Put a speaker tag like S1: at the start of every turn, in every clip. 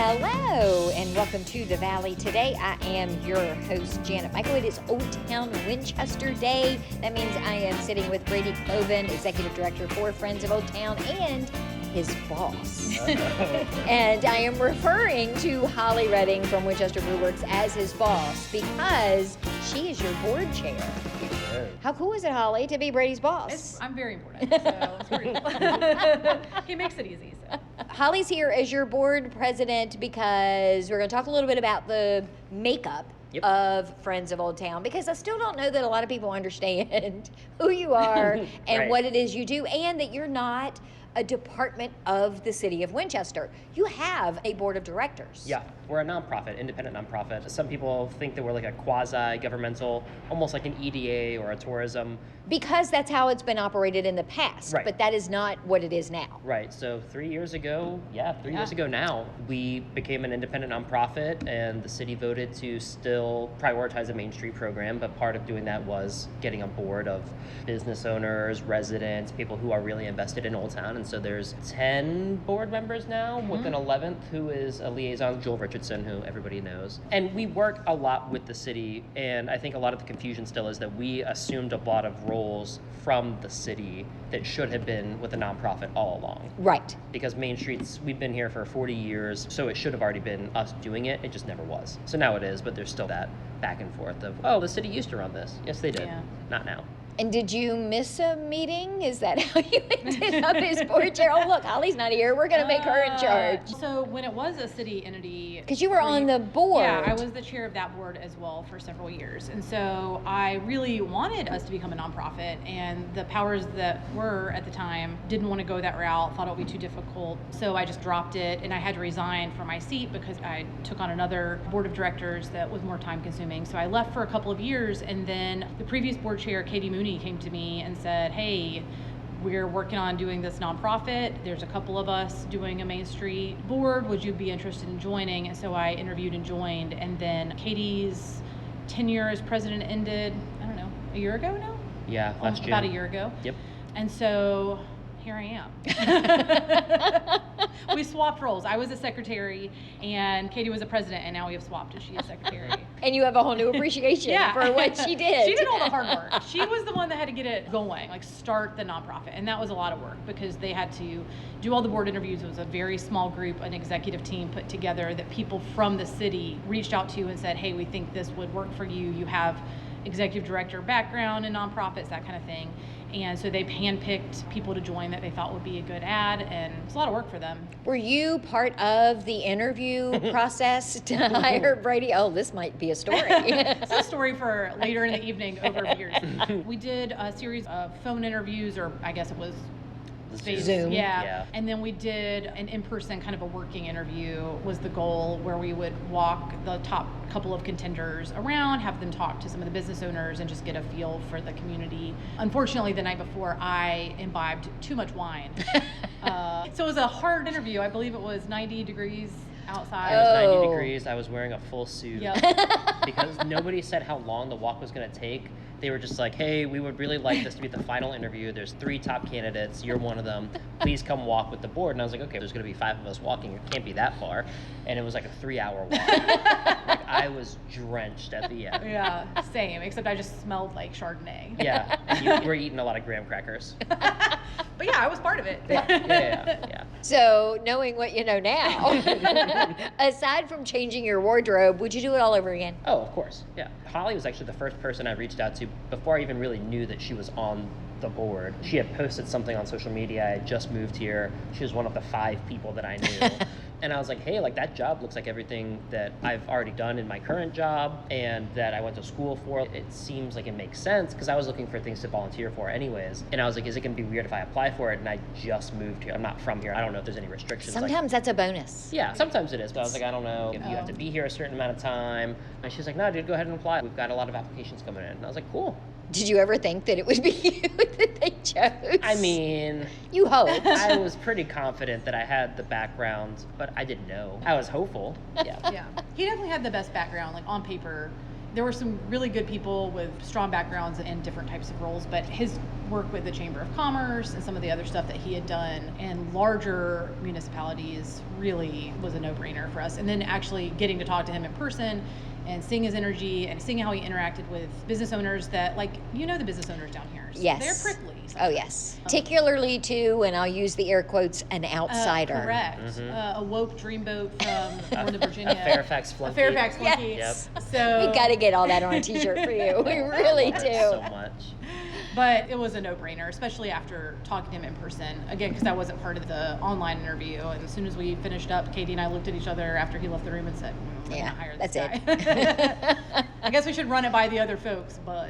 S1: Hello, and welcome to the Valley. Today, I am your host, Janet Michael. It is Old Town Winchester Day. That means I am sitting with Brady, Executive Director for Friends of Old Town, and his boss. And I am referring to Holly Redding from Winchester Brew Works as his boss because she is your board chair. How cool is it, Holly, to be Brady's boss?
S2: I'm very important, so it's pretty cool. He makes it easy. So.
S1: Holly's here as your board president because we're going to talk a little bit about the makeup of Friends of Old Town, because I still don't know that a lot of people understand who you are and
S3: Right.
S1: what it is you do, and that you're not a department of the city of Winchester. You have a board of directors.
S3: Yeah, we're a nonprofit, independent nonprofit. Some people think that we're like a quasi-governmental, almost like an EDA or a tourism.
S1: Because that's how it's been operated in the past,
S3: Right.
S1: but that is not what it is now.
S3: Right, so 3 years ago now, we became an independent nonprofit, and the city voted to still prioritize a Main Street program, but part of doing that was getting a board of business owners, residents, people who are really invested in Old Town, and so there's 10 board members now, with an 11th who is a liaison, Joel Richardson, who everybody knows. And we work a lot with the city, and I think a lot of the confusion still is that we assumed a lot of roles from the city that should have been with a nonprofit all along.
S1: Right.
S3: Because Main Street's, we've been here for 40 years, so it should have already been us doing it. It just never was. So now it is, but there's still that back and forth of, oh, the city used to run this. Yes, they did.
S2: Yeah.
S3: Not now.
S1: And did you miss a meeting? Is that how you ended up as board chair? Oh, look, Holly's not here. We're going to make her in charge.
S2: So when it was a city entity...
S1: Because you were on the board.
S2: Yeah, I was the chair of that board as well for several years. And so I really wanted us to become a nonprofit, and the powers that were at the time didn't want to go that route, thought it would be too difficult. So I just dropped it, and I had to resign from my seat because I took on another board of directors that was more time consuming. So I left for a couple of years, and then the previous board chair, Katie Mooney, came to me and said, hey, we're working on doing this nonprofit. There's a couple of us doing a Main Street board. Would you be interested in joining? And so I interviewed and joined. And then Katie's tenure as president ended, I don't know, a year ago now?
S3: Yeah, last June.
S2: About a year ago.
S3: Yep.
S2: And so here I am. We swapped roles. I was a secretary and Katie was a president, and now we have swapped and she is secretary.
S1: And you have a whole new appreciation for what she did.
S2: She did all the hard work. She was the one that had to get it going, like start the nonprofit. And that was a lot of work because they had to do all the board interviews. It was a very small group, an executive team put together that people from the city reached out to and said, hey, we think this would work for you. You have executive director background in nonprofits, that kind of thing. And so they've handpicked people to join that they thought would be a good ad, and it's a lot of work for them.
S1: Were you part of the interview process to hire Brady? Oh, this might be a story.
S2: It's a story for later in the evening over beers. We did a series of phone interviews, or I guess it was
S1: Zoom.
S2: Yeah. And then we did an in-person kind of a working interview was the goal, where we would walk the top couple of contenders around, have them talk to some of the business owners and just get a feel for the community. Unfortunately, the night before, I imbibed too much wine. So it was a hard interview. I believe it was 90 degrees outside.
S3: It was 90
S1: Oh.
S3: degrees. I was wearing a full suit.
S2: Yep.
S3: Because nobody said how long the walk was going to take. They were just like, hey, we would really like this to be the final interview. There's 3 top candidates. You're one of them. Please come walk with the board. And I was like, okay, there's going to be 5 of us walking. It can't be that far. And it was like a 3-hour walk. Like, I was drenched at the end.
S2: Yeah, same, except I just smelled like Chardonnay.
S3: Yeah, and you were eating a lot of graham crackers.
S2: But yeah, I was part of it.
S3: Yeah.
S1: So, knowing what you know now, aside from changing your wardrobe, would you do it all over again?
S3: Oh, of course. Yeah. Holly was actually the first person I reached out to before I even really knew that she was on the board. She had posted something on social media. I had just moved here. She was one of the 5 people that I knew. And I was like, hey, like that job looks like everything that I've already done in my current job and that I went to school for. It seems like it makes sense because I was looking for things to volunteer for anyways. And I was like, is it going to be weird if I apply for it? And I just moved here. I'm not from here. I don't know if there's any restrictions.
S1: Sometimes that's a bonus.
S3: Yeah, sometimes it is. But I was like, I don't know if you have to be here a certain amount of time. And she's like, no, dude, go ahead and apply. We've got a lot of applications coming in. And I was like, cool.
S1: Did you ever think that it would be you that they chose?
S3: I mean,
S1: you hoped.
S3: I was pretty confident that I had the background, but I didn't know. I was hopeful. Yeah.
S2: Yeah, he definitely had the best background, like on paper. there were some really good people with strong backgrounds in different types of roles, but his work with the Chamber of Commerce and some of the other stuff that he had done in larger municipalities really was a no-brainer for us. And then actually getting to talk to him in person and seeing his energy and seeing how he interacted with business owners that, like, the business owners down here. So
S1: Yes.
S2: they're prickly.
S1: Oh, yes. Particularly to, and I'll use the air quotes, an outsider.
S2: Correct. A woke dreamboat from Northern Virginia.
S3: A Fairfax flunky.
S2: A Fairfax flunky.
S1: Yes.
S2: So
S1: We got to get all that on a t-shirt for you. We really
S3: Love
S1: do.
S3: it so much.
S2: But it was a no-brainer, especially after talking to him in person. Again, because I wasn't part of the online interview. And as soon as we finished up, Katie and I looked at each other after he left the room and said, we're gonna hire this
S1: that's
S2: guy. I guess we should run it by the other folks, but...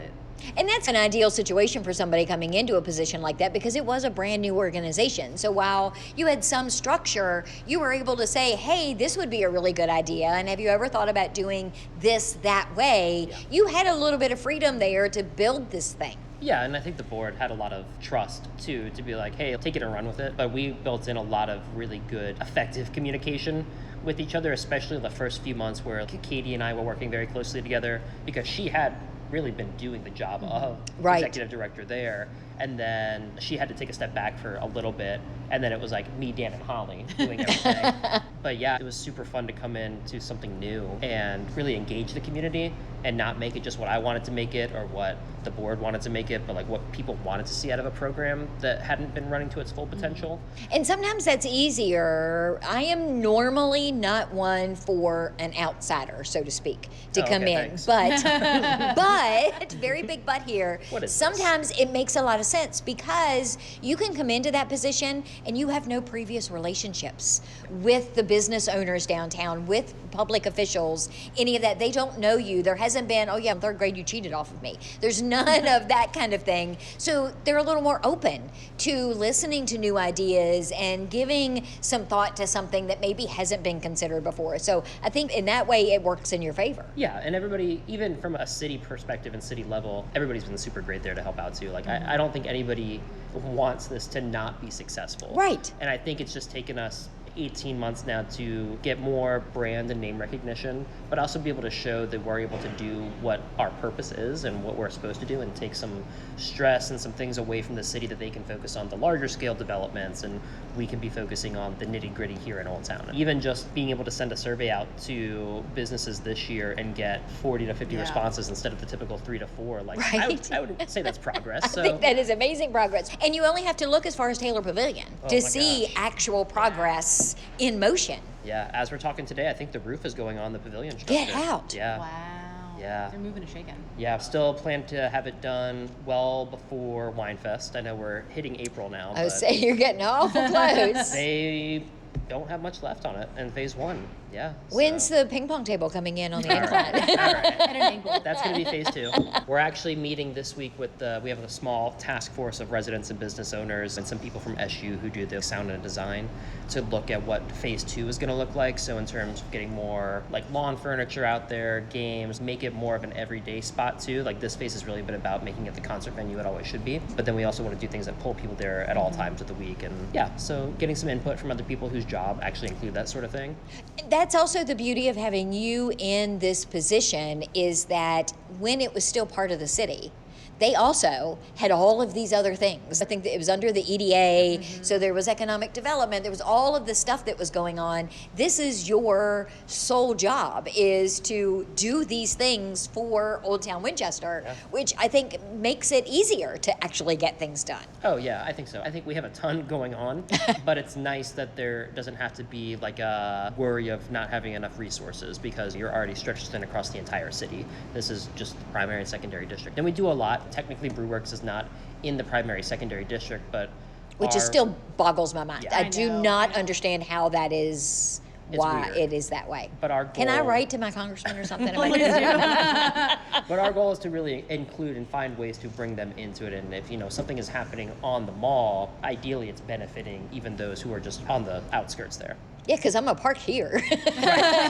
S1: And that's an ideal situation for somebody coming into a position like that because it was a brand new organization. So while you had some structure, you were able to say, hey, this would be a really good idea. And have you ever thought about doing this that way? Yeah. You had a little bit of freedom there to build this thing.
S3: Yeah, and I think the board had a lot of trust, too, to be like, hey, take it and run with it. But we built in a lot of really good, effective communication with each other, especially the first few months where Katie and I were working very closely together because she had really been doing the job of executive director there. And then she had to take a step back for a little bit. And then it was like me, Dan, and Holly doing everything. But yeah, it was super fun to come into something new and really engage the community and not make it just what I wanted to make it or what the board wanted to make it, but like what people wanted to see out of a program that hadn't been running to its full potential.
S1: And sometimes that's easier. I am normally not one for an outsider, so to speak, to come in.
S3: Thanks.
S1: But very big but here.
S3: What is
S1: sometimes it makes a lot of sense because you can come into that position and you have no previous relationships with the business owners downtown, with public officials, any of that. They don't know you. There hasn't been, oh yeah, in third grade you cheated off of me. There's none of that kind of thing. So they're a little more open to listening to new ideas and giving some thought to something that maybe hasn't been considered before. So I think in that way it works in your favor.
S3: Yeah, and everybody, even from a city perspective and city level, everybody's been super great there to help out too. Like I don't think anybody wants this to not be successful.
S1: Right.
S3: And I think it's just taken us 18 months now to get more brand and name recognition, but also be able to show that we're able to do what our purpose is and what we're supposed to do and take some stress and some things away from the city that they can focus on the larger scale developments and we can be focusing on the nitty gritty here in Old Town. Even just being able to send a survey out to businesses this year and get 40 to 50 responses instead of the typical 3 to 4, like
S1: right.
S3: I would say that's progress.
S1: I think that is amazing progress. And you only have to look as far as Taylor Pavilion to see actual progress in motion.
S3: Yeah, as we're talking today, I think the roof is going on the pavilion structure.
S1: Get out.
S3: Yeah.
S2: Wow.
S3: Yeah.
S2: They're moving and shaking.
S3: Yeah, still plan to have it done well before Winefest. I know we're hitting April now.
S1: I would say you're getting awful close.
S3: They don't have much left on it in phase 1. Yeah.
S1: When's the ping pong table coming in on the incline?
S3: All right.
S2: At an angle.
S3: That's going to be phase 2. We're actually meeting this week with we have a small task force of residents and business owners and some people from SU who do the sound and design to look at what phase 2 is going to look like. So in terms of getting more like lawn furniture out there, games, make it more of an everyday spot too. Like this phase has really been about making it the concert venue it always should be. But then we also want to do things that pull people there at all times of the week. And yeah, so getting some input from other people whose job actually include that sort of thing.
S1: That's also the beauty of having you in this position is that when it was still part of the city, they also had all of these other things. I think that it was under the EDA, so there was economic development, there was all of the stuff that was going on. This is your sole job, is to do these things for Old Town Winchester, which I think makes it easier to actually get things done.
S3: Oh yeah, I think so. I think we have a ton going on, but it's nice that there doesn't have to be like a worry of not having enough resources because you're already stretched thin across the entire city. This is just the primary and secondary district. And we do a lot. Technically, Brew Works is not in the primary secondary district, but
S1: which is still boggles my mind.
S3: Yeah.
S1: I do not understand how that is. Why
S3: weird.
S1: it is that way.
S3: But our goal,
S1: can I write to my congressman or something?
S3: But our goal is to really include and find ways to bring them into it. And if something is happening on the mall, ideally it's benefiting even those who are just on the outskirts there.
S1: Yeah, because I'm gonna park here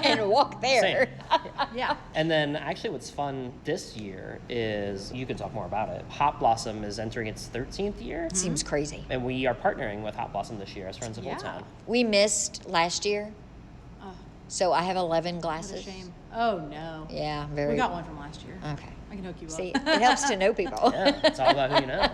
S1: and walk there.
S3: Same.
S2: Yeah.
S3: And then actually what's fun this year is, you can talk more about it, Hot Blossom is entering its 13th year.
S1: Seems crazy.
S3: And we are partnering with Hot Blossom this year as Friends of Old Town.
S1: We missed last year. So I have 11
S2: What
S1: glasses.
S2: a shame. Oh, no.
S1: Yeah, very.
S2: We got one from last year.
S1: Okay.
S2: I can hook you
S1: See,
S2: up.
S1: it helps to know people.
S3: Yeah, it's all about who you know.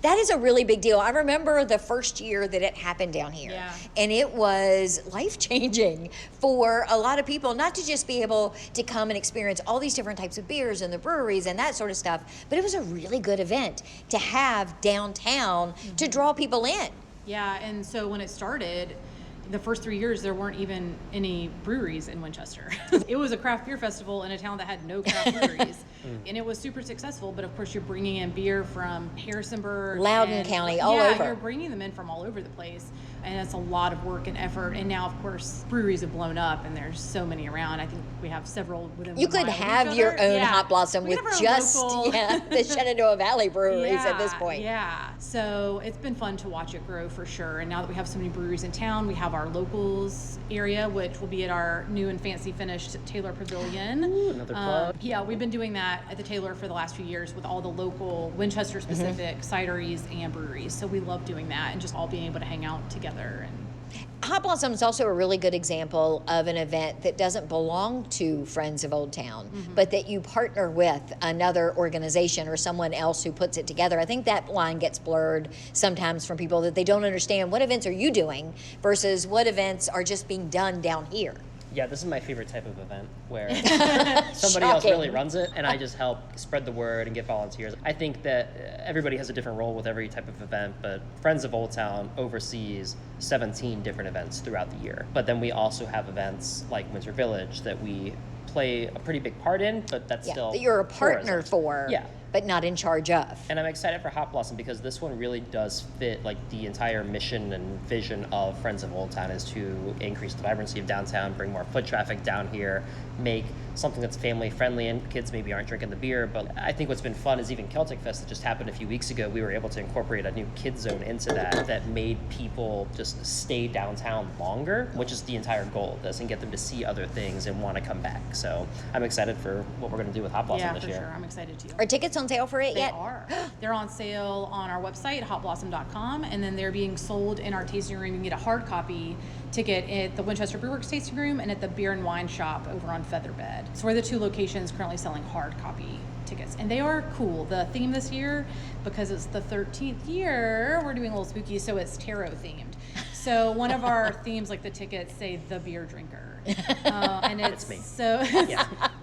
S1: That is a really big deal. I remember the first year that it happened down here.
S2: Yeah.
S1: And it was life-changing for a lot of people, not to just be able to come and experience all these different types of beers and the breweries and that sort of stuff, but it was a really good event to have downtown to draw people in.
S2: Yeah, and so when it started, the first 3 years, there weren't even any breweries in Winchester. It was a craft beer festival in a town that had no craft breweries. And it was super successful, but of course you're bringing in beer from Harrisonburg.
S1: Loudoun County, all over.
S2: Yeah, you're bringing them in from all over the place. And it's a lot of work and effort. And now, of course, breweries have blown up and there's so many around. I think we have several within
S1: You
S2: 1
S1: could
S2: mile of each
S1: have
S2: other.
S1: your own
S2: Yeah.
S1: Hot Blossom
S2: We
S1: with
S2: have our own
S1: just
S2: local-
S3: Mm-hmm.
S1: the Shenandoah Valley breweries at this point.
S2: Yeah, so it's been fun to watch it grow for sure. And now that we have so many breweries in town, we have our locals area, which will be at our new and fancy finished Taylor Pavilion.
S3: Ooh, another plug.
S2: Yeah, we've been doing that at the Taylor for the last few years with all the local Winchester specific cideries and breweries. So we love doing that and just all being able to hang out together. And
S1: Hot Blossom is also a really good example of an event that doesn't belong to Friends of Old Town, but that you partner with another organization or someone else who puts it together. I think that line gets blurred sometimes from people, that they don't understand what events are you doing versus what events are just being done down here.
S3: Yeah, this is my favorite type of event where somebody else really
S1: Shocking.
S3: runs it and I just help spread the word and get volunteers. I think that everybody has a different role with every type of event, but Friends of Old Town oversees 17 different events throughout the year. But then we also have events like Winter Village that we play a pretty big part in, but that's
S1: Yeah,
S3: still
S1: that you're a partner
S3: tourism.
S1: for,
S3: Yeah.
S1: but not in charge of.
S3: And I'm excited for Hot Blossom because this one really does fit like the entire mission and vision of Friends of Old Town is to increase the vibrancy of downtown, bring more foot traffic down here, make something that's family friendly, and kids maybe aren't drinking the beer. But I think what's been fun is even Celtic Fest that just happened a few weeks ago, we were able to incorporate a new kids zone into that made people just stay downtown longer, which is the entire goal of this, and get them to see other things and want to come back. So I'm excited for what we're going to do with Hot Blossom
S2: yeah,
S3: this
S2: for
S3: year.
S2: sure. I'm excited too.
S1: Are tickets on sale for it
S2: They
S1: yet?
S2: are. They're on sale on our website, hotblossom.com, and then they're being sold in our tasting room. You can get a hard copy ticket at the Winchester Brew Works tasting room and at the Beer and Wine Shop over on Featherbed. So we're the two locations currently selling hard copy tickets, and they are cool. The theme this year, because it's the 13th year, we're doing a little spooky, so it's tarot themed. So one of our themes, like the tickets, say the beer drinker. And it's
S3: me.
S2: so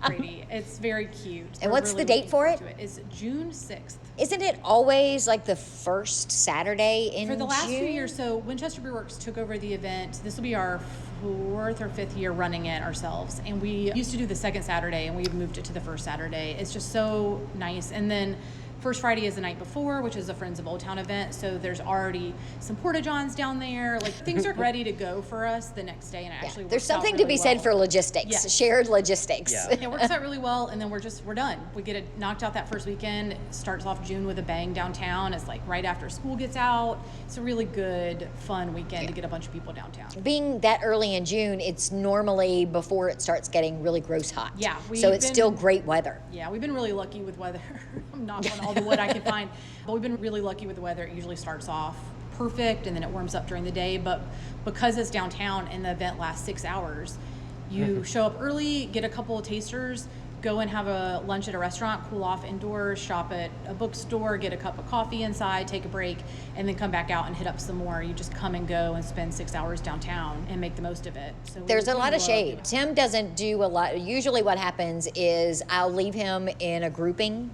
S2: Brady. It's very cute.
S1: And
S2: We're
S1: what's the
S2: really
S1: date
S2: looking
S1: for
S2: forward
S1: it?
S2: to It's June 6th.
S1: Isn't it always like the first Saturday in
S2: For the last few
S1: June?
S2: years, so Winchester Brew Works took over the event. This will be our 4th or 5th year running it ourselves. And we used to do the second Saturday, and we've moved it to the first Saturday. It's just so nice. And then First Friday is the night before, which is a Friends of Old Town event. So there's already some porta-johns down there. Like, things are ready to go for us the next day. And it actually
S1: There's
S2: works out
S1: something to
S2: really
S1: be said
S2: well.
S1: for logistics,
S2: Yes.
S1: shared logistics.
S3: Yeah.
S2: It works out really well, and then we're done. We get it knocked out that first weekend. It starts off June with a bang downtown. It's like right after school gets out. It's a really good, fun weekend to get a bunch of people downtown.
S1: Being that early in June, it's normally before it starts getting really gross hot.
S2: Yeah,
S1: so it's
S2: we've
S1: still
S2: been-
S1: great weather.
S2: Yeah, we've been really lucky with weather. I'm knocking on all the wood I can find. But we've been really lucky with the weather. It usually starts off perfect, and then it warms up during the day. But because it's downtown and the event lasts 6 hours, you show up early, get a couple of tasters, go and have a lunch at a restaurant, cool off indoors, shop at a bookstore, get a cup of coffee inside, take a break, and then come back out and hit up some more. You just come and go and spend 6 hours downtown and make the most of it. So
S1: There's a
S2: we
S1: lot of
S2: love
S1: shade.
S2: doing it.
S1: Tim doesn't do a lot. Usually what happens is I'll leave him in a grouping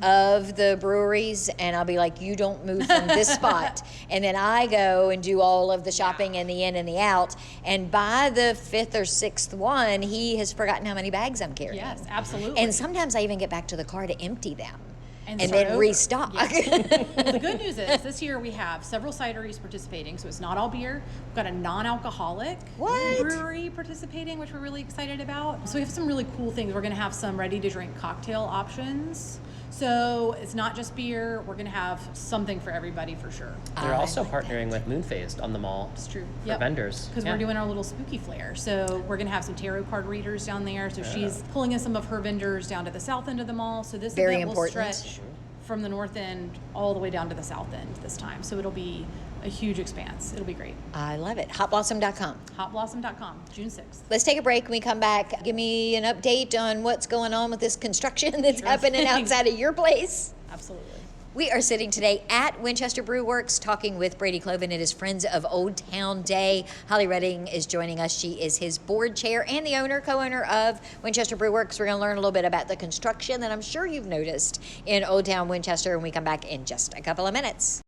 S1: of the breweries, and I'll be like, you don't move from this spot. And then I go and do all of the shopping and the in and the out. And by the 5th or 6th one, he has forgotten how many bags I'm carrying.
S2: Yes, absolutely.
S1: And sometimes I even get back to the car to empty them and
S2: start
S1: then
S2: over.
S1: restock.
S2: Yeah. Well, the good news is this year we have several cideries participating, so it's not all beer. We've got a non-alcoholic
S1: What?
S2: brewery participating, which we're really excited about. So we have some really cool things. We're going to have some ready-to-drink cocktail options. So it's not just beer. We're going to have something for everybody for sure.
S3: They're
S1: I
S3: also
S1: like
S3: partnering with Moonfaced on the mall
S2: It's true.
S3: for vendors.
S2: Because
S3: Yeah.
S2: we're doing our little spooky flair. So we're going to have some tarot card readers down there. So she's pulling in some of her vendors down to the south end of the mall. So this
S1: Very
S2: event
S1: important.
S2: will stretch from the north end all the way down to the south end this time. So it'll be a huge expanse. It'll be great.
S1: I love it. Hotblossom.com.
S2: Hotblossom.com, June 6th.
S1: Let's take a break. When we come back, give me an update on what's going on with this construction that's
S2: Sure
S1: happening
S2: thing.
S1: outside of your place.
S2: Absolutely.
S1: We are sitting today at Winchester Brew Works talking with Brady Cloven. It is Friends of Old Town Day. Holly Redding is joining us. She is his board chair and the owner, co-owner of Winchester Brew Works. We're going to learn a little bit about the construction that I'm sure you've noticed in Old Town Winchester when we come back in just a couple of minutes.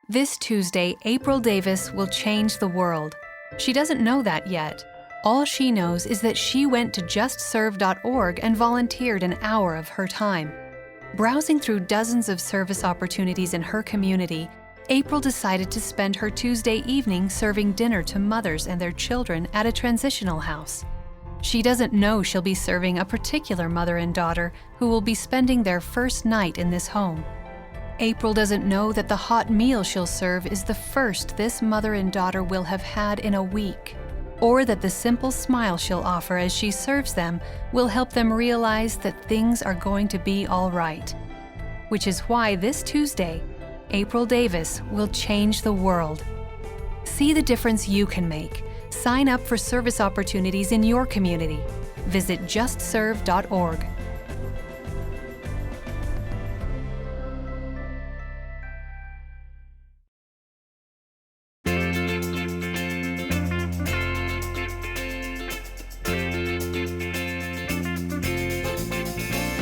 S4: This Tuesday, April Davis will change the world. She doesn't know that yet. All she knows is that she went to justserve.org and volunteered an hour of her time. Browsing through dozens of service opportunities in her community, April decided to spend her Tuesday evening serving dinner to mothers and their children at a transitional house. She doesn't know she'll be serving a particular mother and daughter who will be spending their first night in this home. April doesn't know that the hot meal she'll serve is the first this mother and daughter will have had in a week, or that the simple smile she'll offer as she serves them will help them realize that things are going to be all right. Which is why this Tuesday, April Davis will change the world. See the difference you can make. Sign up for service opportunities in your community. Visit justserve.org.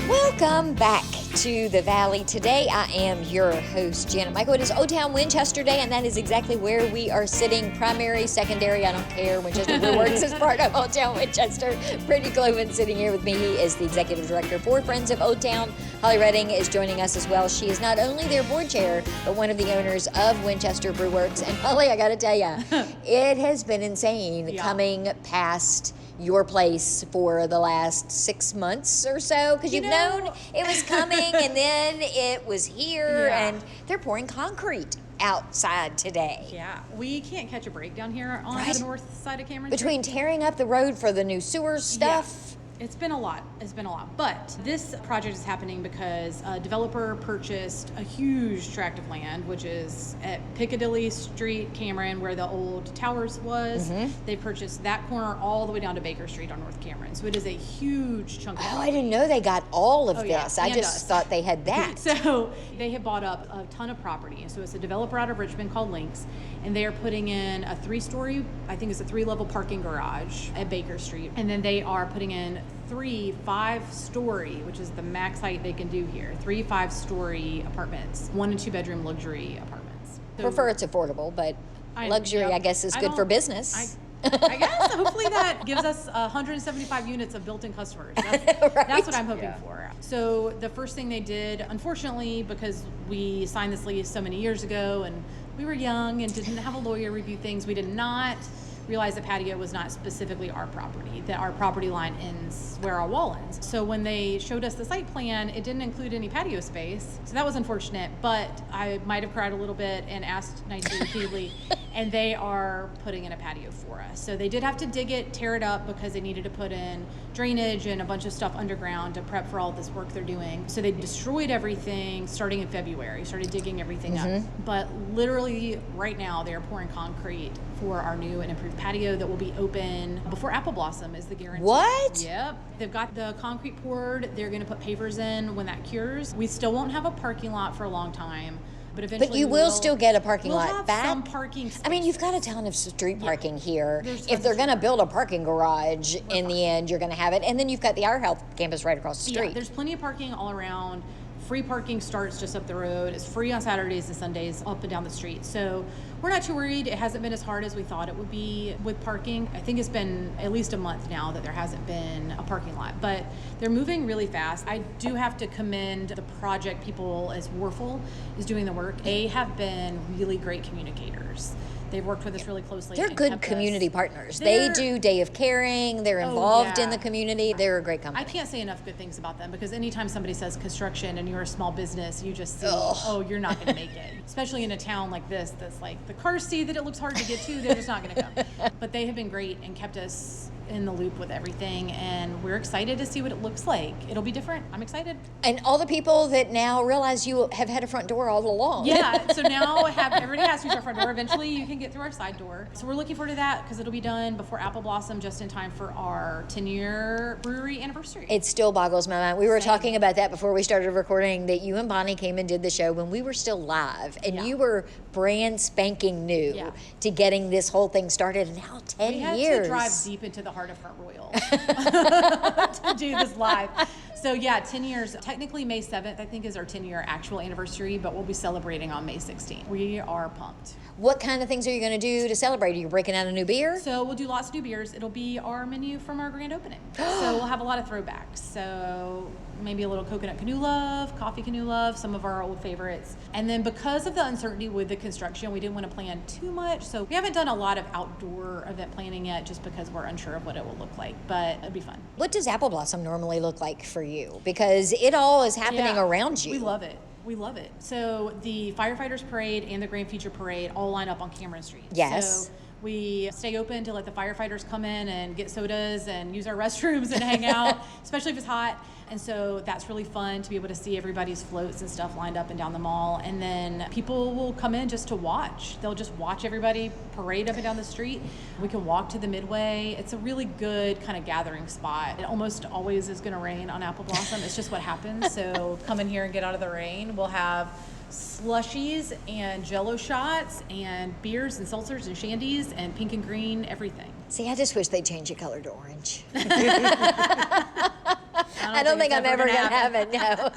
S1: Welcome back to the Valley. Today I am your host, Janet Michael. It is Old Town Winchester Day, and that is exactly where we are sitting. Primary, secondary, I don't care. Winchester Brew Works is part of Old Town Winchester. Brady Cloven sitting here with me. He is the executive director for Friends of Old Town. Holly Redding is joining us as well. She is not only their board chair, but one of the owners of Winchester Brew Works. And Holly, I got to tell you, it has been insane coming past your place for the last 6 months or so, because you've known it was coming and then it was here, and they're pouring concrete outside today.
S2: Yeah, we can't catch a break down here on the north side of Cameron
S1: Between
S2: Street.
S1: tearing up the road for the new sewer stuff.
S2: It's been a lot. It's been a lot. But this project is happening because a developer purchased a huge tract of land, which is at Piccadilly Street, Cameron, where the old Towers was. They purchased that corner all the way down to Baker Street on North Cameron. So it is a huge chunk of
S1: Oh, I didn't know they got all of this. I
S2: and
S1: just
S2: us.
S1: thought they had that.
S2: So they have bought up a ton of property. So it's a developer out of Richmond called Lynx, and they are putting in a 3-story, I think it's a 3-level parking garage at Baker Street. And then they are putting in 3 5-story, which is the max height they can do here, 3 5-story apartments, 1 and 2 bedroom luxury apartments. So
S1: Prefer it's affordable, but luxury, I guess, is good for business.
S2: I guess hopefully that gives us 175 units of built-in customers. That's what I'm hoping for. So the first thing they did, unfortunately, because we signed this lease so many years ago and we were young and didn't have a lawyer review things, we did not realize the patio was not specifically our property, that our property line ends where our wall ends. So when they showed us the site plan, it didn't include any patio space. So that was unfortunate, but I might have cried a little bit and asked nicely repeatedly, and they are putting in a patio for us. So they did have to dig it, tear it up, because they needed to put in drainage and a bunch of stuff underground to prep for all this work they're doing. So they destroyed everything starting in February, started digging everything up. But literally right now they are pouring concrete for our new and improved patio that will be open before Apple Blossom is the guarantee.
S1: What?
S2: Yep. They've got the concrete poured. They're going to put pavers in when that cures. We still won't have a parking lot for a long time, but eventually
S1: But you will still get a parking lot
S2: have
S1: back.
S2: some parking spaces.
S1: I mean, you've got a ton of street parking here.
S2: There's
S1: If
S2: tons
S1: they're
S2: of
S1: going to
S2: street
S1: build a parking garage, in the end, you're going to have it. And then you've got the Our Health campus right across the street.
S2: Yeah, there's plenty of parking all around. Free parking starts just up the road. It's free on Saturdays and Sundays up and down the street. So we're not too worried. It hasn't been as hard as we thought it would be with parking. I think it's been at least a month now that there hasn't been a parking lot, but they're moving really fast. I do have to commend the project people as Warfel is doing the work. They have been really great communicators. They've worked with us really closely.
S1: They're
S2: and
S1: good
S2: kept
S1: community
S2: us.
S1: partners.
S2: They're-
S1: They do Day of Caring. They're involved in
S2: yeah.
S1: the community. They're a great
S2: I
S1: company.
S2: can't say enough good things about them, because anytime somebody says construction and you're a small business, you just see,
S1: Ugh.
S2: oh, you're not going to make it. Especially in a town like this, that's like the cars see that it looks hard to get to, they're just not going to come. But they have been great and kept us in the loop with everything, and we're excited to see what it looks like. It'll be different. I'm excited.
S1: And all the people that now realize you have had a front door all along.
S2: Yeah, so now everybody has to use our front door. Eventually you can get through our side door. So we're looking forward to that because it'll be done before Apple Blossom, just in time for our 10-year brewery anniversary.
S1: It still boggles my mind. We were
S2: Same.
S1: talking about that before we started recording, that you and Bonnie came and did the show when we were still live, and
S2: Yeah.
S1: you were brand spanking new
S2: Yeah.
S1: to getting this whole thing started, and now 10
S2: we had
S1: years.
S2: to drive deep into the heart of Front Royal to do this live. So yeah, 10 years. Technically May 7th, I think, is our 10-year actual anniversary, but we'll be celebrating on May 16th. We are pumped.
S1: What kind of things are you going to do to celebrate? Are you breaking out a new beer?
S2: So we'll do lots of new beers. It'll be our menu from our grand opening. So we'll have a lot of throwbacks. So maybe a little coconut canoe love, coffee canoe love, some of our old favorites. And then because of the uncertainty with the construction, we didn't want to plan too much. So we haven't done a lot of outdoor event planning yet, just because we're unsure of what it will look like, but it'll be fun.
S1: What does Apple Blossom normally look like for you? Because it all is happening
S2: Yeah,
S1: around you.
S2: We love it. We love it. So the Firefighters Parade and the Grand Feature Parade all line up on Cameron Street.
S1: Yes.
S2: So we stay open to let the firefighters come in and get sodas and use our restrooms and hang out, especially if it's hot. And so that's really fun to be able to see everybody's floats and stuff lined up and down the mall. And then people will come in just to watch. They'll just watch everybody parade up and down the street. We can walk to the Midway. It's a really good kind of gathering spot. It almost always is going to rain on Apple Blossom. It's just what happens. So come in here and get out of the rain. We'll have slushies and Jello shots and beers and seltzers and shandies and pink and green, everything.
S1: See, I just wish they'd change the color to orange.
S2: I
S1: don't think
S2: it's
S1: I'm ever
S2: gonna
S1: going to have it, no.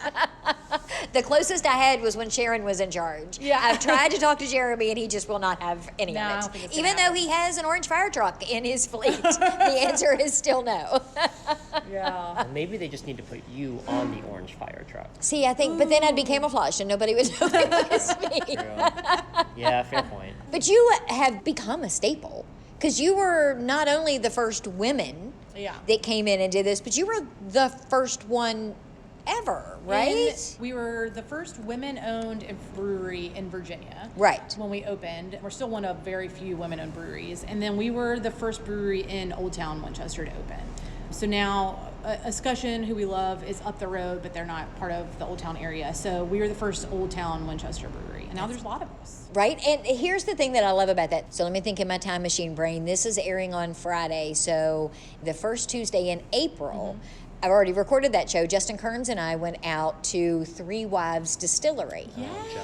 S1: The closest I had was when Sharon was in charge.
S2: Yeah.
S1: I've tried to talk to Jeremy, and he just will not have any
S2: No, I
S1: of
S2: don't
S1: it.
S2: think it's
S1: Even
S2: gonna
S1: though
S2: happen.
S1: he has an orange fire truck in his fleet, the answer is still no.
S2: Yeah.
S3: Well, maybe they just need to put you on the orange fire truck.
S1: See, I think, but then I'd be camouflaged, and nobody would know it was me.
S3: Yeah, fair point.
S1: But you have become a staple, because you were not only the first women
S2: Yeah.
S1: that came in and did this, but you were the first one ever, right?
S2: We were the first women-owned brewery in Virginia.
S1: Right.
S2: When we opened. We're still one of very few women-owned breweries. And then we were the first brewery in Old Town Winchester to open. So now Escutcheon, who we love, is up the road, but they're not part of the Old Town area. So we were the first Old Town Winchester brewery. And now there's a lot of us.
S1: Right? And here's the thing that I love about that. So let me think in my time machine brain. This is airing on Friday. So the first Tuesday in April, I've already recorded that show. Justin Kearns and I went out to Three Wives Distillery.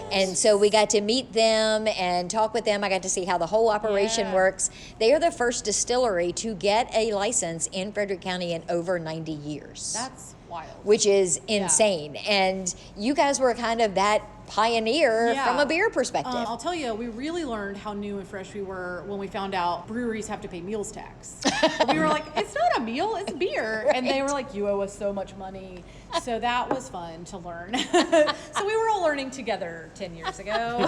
S1: And so we got to meet them and talk with them. I got to see how the whole operation
S2: Yeah.
S1: works. They are the first distillery to get a license in Frederick County in over 90 years.
S2: That's wild.
S1: Which is insane. And you guys were kind of that pioneer
S2: Yeah.
S1: from a beer perspective.
S2: I'll tell you, we really learned how new and fresh we were when we found out breweries have to pay meals tax. We were like, it's not a meal, it's beer. And they were like, you owe us so much money. So that was fun to learn. So we were all learning together 10 years ago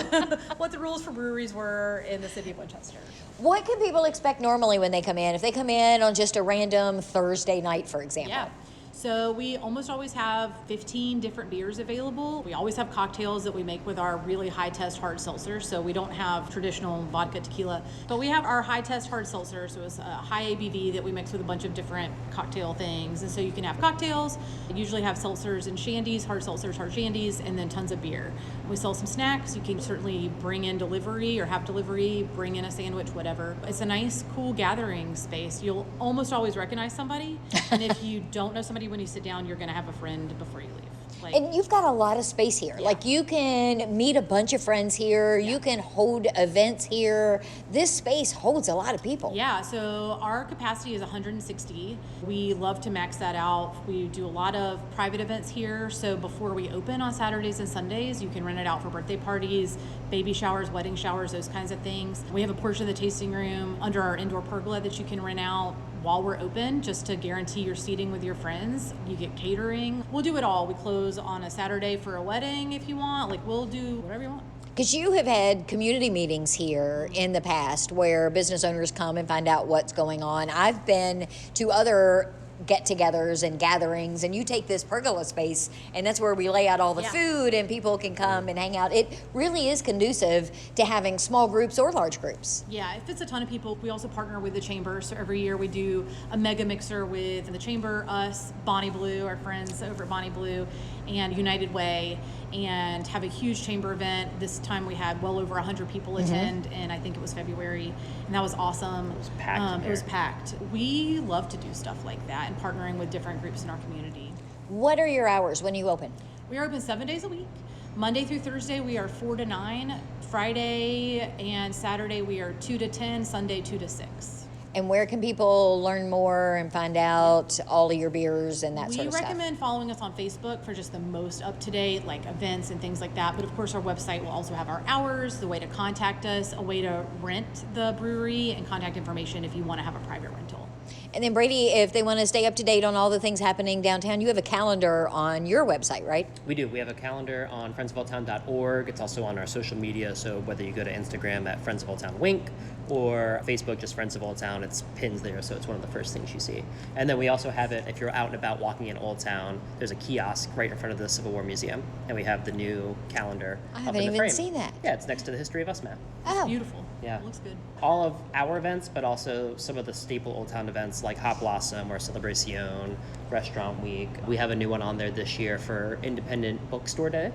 S2: what the rules for breweries were in the city of Winchester.
S1: What can people expect normally when they come in? If they come in on just a random Thursday night, for example.
S2: Yeah. So we almost always have 15 different beers available. We always have cocktails that we make with our really high test hard seltzer. So we don't have traditional vodka tequila, but we have our high test hard seltzer. So it's a high ABV that we mix with a bunch of different cocktail things. And so you can have cocktails. We usually have seltzers and shandies, hard seltzers, hard shandies, and then tons of beer. We sell some snacks. You can certainly bring in delivery or have delivery, bring in a sandwich, whatever. It's a nice, cool gathering space. You'll almost always recognize somebody. And if you don't know somebody when you sit down, you're going to have a friend before you leave. Like,
S1: And you've got a lot of space here.
S2: Yeah.
S1: Like you can meet a bunch of friends here. You can hold events here. This space holds a lot of people.
S2: yeah, so our capacity is 160. We love to max that out. We do a lot of private events here. So before we open on Saturdays and Sundays, you can rent it out for birthday parties, baby showers, wedding showers, those kinds of things. We have a portion of the tasting room under our indoor pergola that you can rent out while we're open, just to guarantee your seating with your friends. You get catering. We'll do it all. We close on a Saturday for a wedding if you want. Like, we'll do whatever you want.
S1: Because you have had community meetings here in the past where business owners come and find out what's going on. I've been to other get-togethers and gatherings, and you take this pergola space, and that's where we lay out all the food, and people can come and hang out. It really is conducive to having small groups or large groups.
S2: Yeah, it fits a ton of people. We also partner with the Chamber, so every year we do a mega mixer with the Chamber, us, Bonnie Blue, our friends over at Bonnie Blue, and United Way, and have a huge chamber event. This time we had well over 100 people attend, and I think it was February, and that was awesome.
S3: It was packed.
S2: It was packed. We love to do stuff like that and partnering with different groups in our community.
S1: What are your hours when you open?
S2: We are open 7 days a week. Monday through Thursday we are 4 to 9. Friday and Saturday we are 2 to 10. Sunday 2 to 6.
S1: And where can people learn more and find out all of your beers and that sort of stuff?
S2: We recommend following us on Facebook for just the most up-to-date like events and things like that. But of course our website will also have our hours, the way to contact us, a way to rent the brewery, and contact information if you want to have a private rental.
S1: And then Brady, if they want to stay up to date on all the things happening downtown, you have a calendar on your website, right?
S3: We do. We have a calendar on friendsofOldTown.org. It's also on our social media, so whether you go to Instagram at Friends of Old Town Wink or Facebook, just Friends of Old Town, it's pins there, so it's one of the first things you see. And then we also have it, if you're out and about walking in Old Town, there's a kiosk right in front of the Civil War Museum, and we have the new calendar
S1: I
S3: up
S1: haven't
S3: in the
S1: even
S3: frame.
S1: seen that.
S3: Yeah, it's next to the History of Us map.
S1: Oh,
S2: Beautiful.
S3: Yeah.
S2: It looks good.
S3: All of our events, but also some of the staple Old Town events like Hot Blossom or Celebration, Restaurant Week. We have a new one on there this year for Independent Bookstore Day,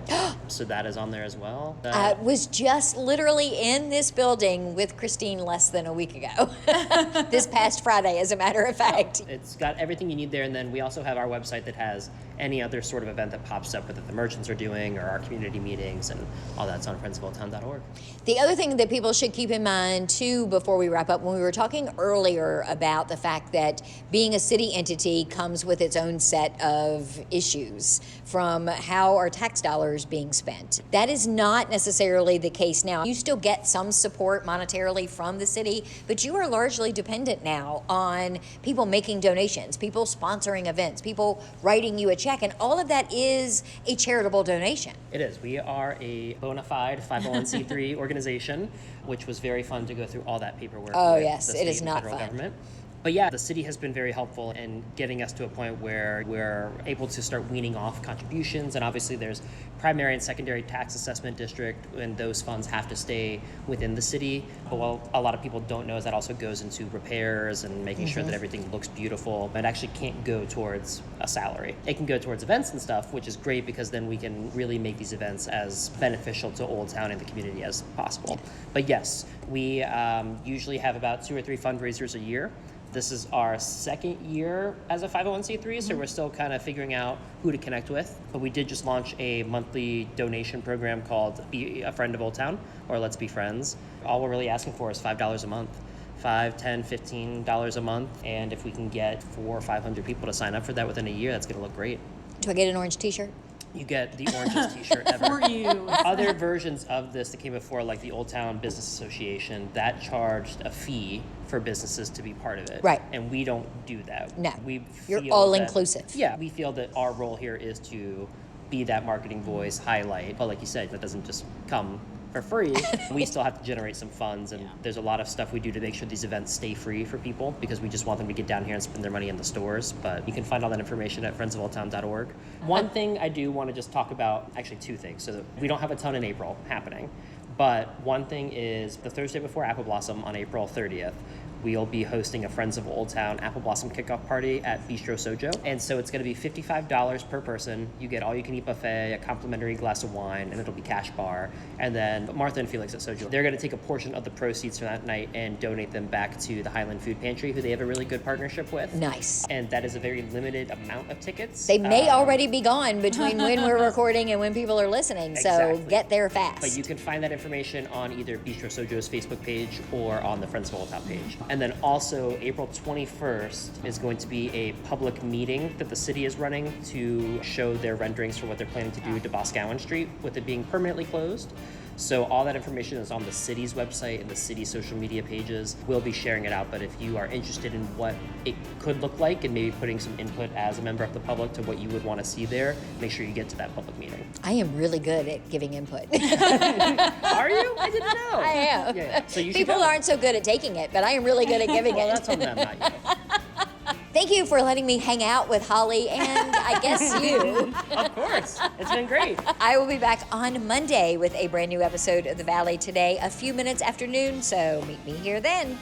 S3: so that is on there as well.
S1: I was just literally in this building with Christine less than a week ago. This past Friday, as a matter of fact.
S3: It's got everything you need there, and then we also have our website that has any other sort of event that pops up, whether the merchants are doing or our community meetings, and all that's on friendsofOldTown.org.
S1: The other thing that people should keep in mind, too, before we wrap up, when we were talking earlier about the fact that being a city entity comes with its own set of issues, from how are tax dollars being spent. That is not necessarily the case now. You still get some support monetarily from the city, but you are largely dependent now on people making donations, people sponsoring events, people writing you a check, and all of that is a charitable donation.
S3: It is. We are a bona fide 501c3 organization, which was very fun to go through all that paperwork with
S1: yes,
S3: the
S1: it
S3: state
S1: is
S3: and
S1: not
S3: federal
S1: fun.
S3: government. But yeah, the city has been very helpful in getting us to a point where we're able to start weaning off contributions, and obviously there's primary and secondary tax assessment district, and those funds have to stay within the city. But what a lot of people don't know is that also goes into repairs and making sure that everything looks beautiful. It actually can't go towards a salary. It can go towards events and stuff, which is great because then we can really make these events as beneficial to Old Town and the community as possible. But yes, we usually have about 2 or 3 fundraisers a year. This is our second year as a 501c3, so we're still kind of figuring out who to connect with. But we did just launch a monthly donation program called Be a Friend of Old Town, or Let's Be Friends. All we're really asking for is $5 a month. $5, $10, $15 a month. And if we can get 400 or 500 people to sign up for that within a year, that's going to look great.
S1: Do I get an orange t-shirt?
S3: You get the orangest t-shirt ever.
S2: For you.
S3: Other versions of this that came before, like the Old Town Business Association, that charged a fee for businesses to be part of it.
S1: Right.
S3: And we don't do that.
S1: No. You're
S3: feel
S1: all
S3: that-
S1: inclusive.
S3: Yeah. We feel that our role here is to be that marketing voice, highlight. But like you said, that doesn't just come for free. We still have to generate some funds, and there's a lot of stuff we do to make sure these events stay free for people, because we just want them to get down here and spend their money in the stores. But you can find all that information at friendsofOldTown.org. One thing I do want to just talk about, actually 2 things. So we don't have a ton in April happening, but one thing is the Thursday before Apple Blossom on April 30th, we'll be hosting a Friends of Old Town Apple Blossom kickoff party at Bistro Sojo. And so it's going to be $55 per person. You get all-you-can-eat buffet, a complimentary glass of wine, and it'll be cash bar. And then Martha and Felix at Sojo, they're going to take a portion of the proceeds from that night and donate them back to the Highland Food Pantry, who they have a really good partnership with.
S1: Nice.
S3: And that is a very limited amount of tickets.
S1: They may already be gone between when we're recording and when people are listening, so
S3: Exactly.
S1: get there fast.
S3: But you can find that information on either Bistro Sojo's Facebook page or on the Friends of Old Town page. And then also April 21st is going to be a public meeting that the city is running to show their renderings for what they're planning to do to Boscawen Street, with it being permanently closed. So all that information is on the city's website and the city's social media pages. We'll be sharing it out, but if you are interested in what it could look like and maybe putting some input as a member of the public to what you would want to see there, make sure you get to that public meeting.
S1: I am really good at giving input.
S3: Are you? I didn't know.
S1: I am.
S3: Yeah. So you should
S1: People
S3: go.
S1: aren't so good at taking it, but I am really good at giving
S3: Well,
S1: it.
S3: that's on them, not you.
S1: Thank you for letting me hang out with Holly and I guess you.
S3: Of course. It's been great.
S1: I will be back on Monday with a brand new episode of The Valley Today, a few minutes after noon, so meet me here then.